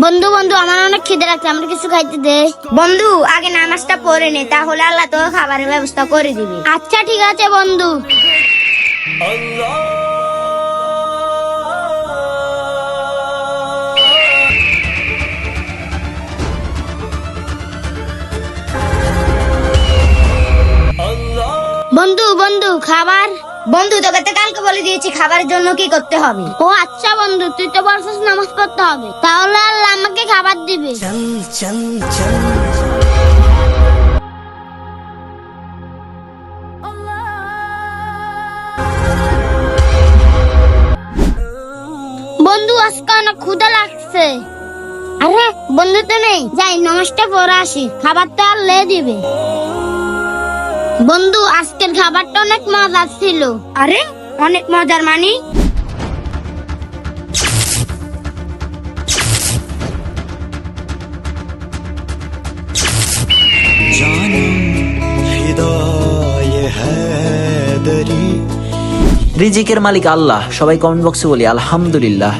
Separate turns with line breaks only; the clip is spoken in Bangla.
বন্ধু বন্ধু আমার অনেক খিদে লাগছে, আমার কিছু খাইতে দে।
বন্ধু আগে নামাজটা পড়ে নে, তাহলে আল্লাহ তোর খাবারের ব্যবস্থা করে দিবে।
আচ্ছা ঠিক আছে বন্ধু। বন্ধু বন্ধু খাবার।
বন্ধু তোকে তো কালকে বলে দিয়েছি খাবারের জন্য কি করতে হবে।
ও আচ্ছা বন্ধু, তুই তো বলছিস নামাজ পড়তে হবে, তাহলে আল্লাহ আমাকে খাবার দিবে। বন্ধু আজকে অনেক ক্ষুধা লাগছে। আরে বন্ধু তো নেই, যাই নামাজটা পড়ে আসি, খাবার তো আল্লাহ দিবে। বন্ধু আজকের খাবারটা অনেক মজার ছিল।
আরে অনেক মজার মানি?
রিজিকের মালিক আল্লাহ। সবাই কমেন্ট বক্সে বলি আলহামদুলিল্লাহ।